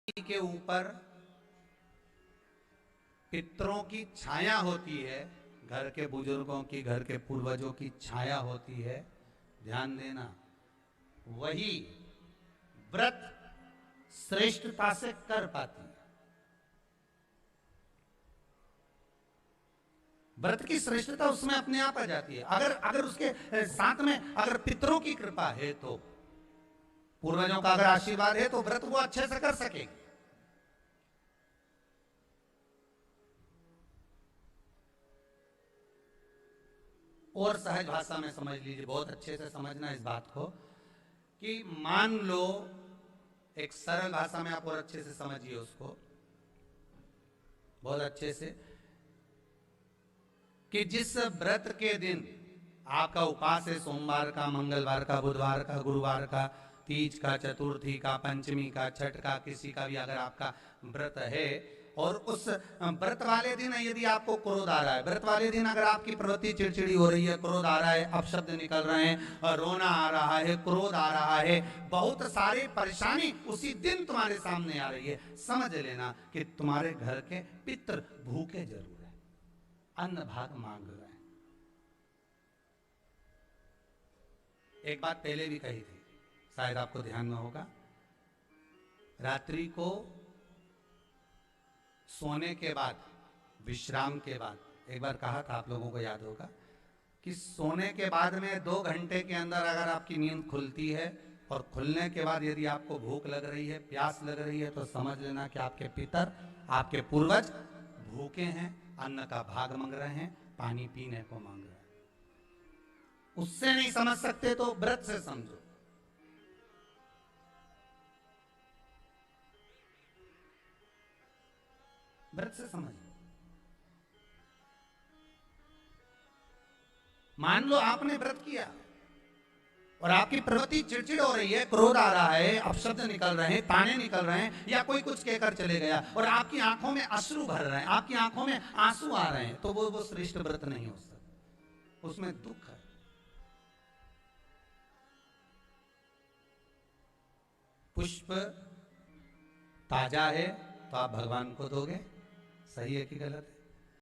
के ऊपर पितरों की छाया होती है, घर के बुजुर्गों की, घर के पूर्वजों की छाया होती है, ध्यान देना, वही व्रत श्रेष्ठता से कर पाती है। व्रत की श्रेष्ठता उसमें अपने आप आ जाती है। अगर अगर उसके साथ में अगर पितरों की कृपा है, तो पूर्वजों का अगर आशीर्वाद है, तो व्रत वो अच्छे से कर सकेगी। और सहज भाषा में समझ लीजिए, बहुत अच्छे से समझना इस बात को, कि मान लो, एक सरल भाषा में आप और अच्छे से समझिए उसको, बहुत अच्छे से, कि जिस व्रत के दिन आपका उपवास है, सोमवार का, मंगलवार का, बुधवार का, गुरुवार का, तीज का, चतुर्थी का, पंचमी का, छठ का, किसी का भी अगर आपका व्रत है, और उस व्रत वाले दिन यदि आपको क्रोध आ रहा है, व्रत वाले दिन अगर आपकी प्रवृत्ति चिड़चिड़ी हो रही है, क्रोध आ रहा है, अपशब्द निकल रहे हैं, रोना आ रहा है, क्रोध आ रहा है, बहुत सारी परेशानी उसी दिन तुम्हारे सामने आ रही है, समझ लेना कि तुम्हारे घर के पितर भूखे जरूर है, अन्न भाग मांग रहे हैं। एक बात पहले भी कही थी, शायद आपको ध्यान में होगा, रात्रि को सोने के बाद, विश्राम के बाद, एक बार कहा था, आप लोगों को याद होगा, कि सोने के बाद में 2 घंटे के अंदर अगर आपकी नींद खुलती है, और खुलने के बाद यदि आपको भूख लग रही है, प्यास लग रही है, तो समझ लेना कि आपके पितर, आपके पूर्वज भूखे हैं, अन्न का भाग मांग रहे हैं, पानी पीने को मांग रहे हैं। उससे नहीं समझ सकते तो व्रत से समझो। व्रत से समझो। मान लो आपने व्रत किया और आपकी प्रवृत्ति चिड़चिड़ हो रही है, क्रोध आ रहा है, अपशब्द निकल रहे हैं, ताने निकल रहे हैं, या कोई कुछ कहकर चले गया, और आपकी आंखों में अश्रु भर रहे हैं, आपकी आंखों में आंसू आ रहे हैं, तो वो श्रेष्ठ व्रत नहीं हो सकता, उसमें दुख है। पुष्प ताजा है तो आप भगवान को दोगे, सही है कि गलत है?